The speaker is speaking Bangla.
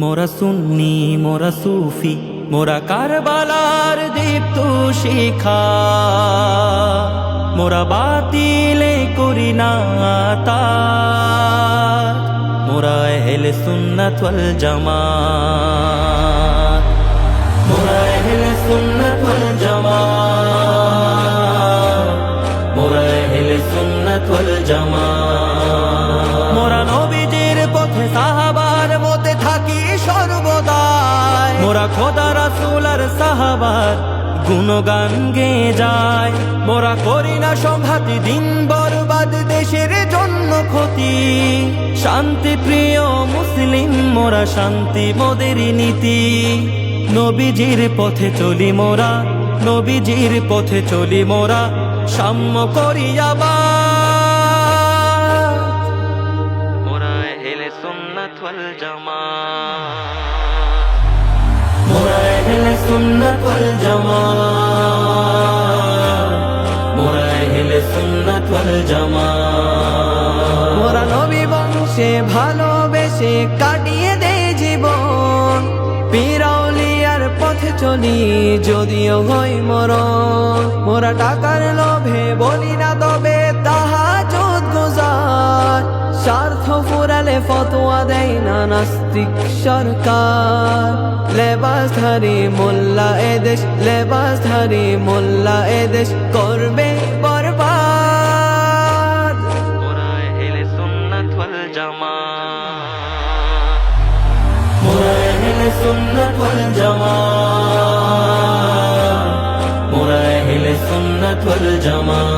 মোরা সুন্নি মোরা সুফি মোরা কারবালার দীপ্ত শিখা, মোরা বাতিলে করি না তার, মোরা আহলে সুন্নাত ওয়াল জামাত, মোরা আহলে সুন্নাত ওয়াল জামাত, মোরা আহলে সুন্নাত ওয়াল জামাত। মোরা নবীজির পথে সাহাবার মতে থাকি সর্বদাই, মোরা খোদা রাসূল আর সাহাবার গুণগান গেয়ে যায়। মোরা করি না সংঘাতি দিন বরবাদ দেশের জন্য ক্ষতি, শান্তি প্রিয় মুসলিম মোরা শান্তি মোদেরই নীতি। নবীজির পথে চলি মোরা, নবীজির পথে চলি মোরা, সাম্য করি আবার। মোরা আহলে সুন্নাত ওয়াল জামাত, মোরা আহলে সুন্নাত ওয়াল জামাত, মোরা আহলে সুন্নাত ওয়াল জামাত। মোরা নবী বংশে ভালোবেসে কাটিয়ে দে জীবন, পীর আউলিয়ার পথে চলি যদিও হই মরণ। মোরা টাকার লোভে বলি না তবে তাহাজ্জুদ গুজার, স্বার্থ ফুরালে ফতোয়া দেয় না নাস্তিক সরকার। লেবাসধারী মোল্লা এদেশ, লেবাসধারী মোল্লা এদেশ করবে বরবাদ। মোরা আহলে সুন্নাত ওয়াল জামাত, মোরা আহলে সুন্নাত ওয়াল জামাত, মোরা আহলে সুন্নাত ওয়াল জামাত।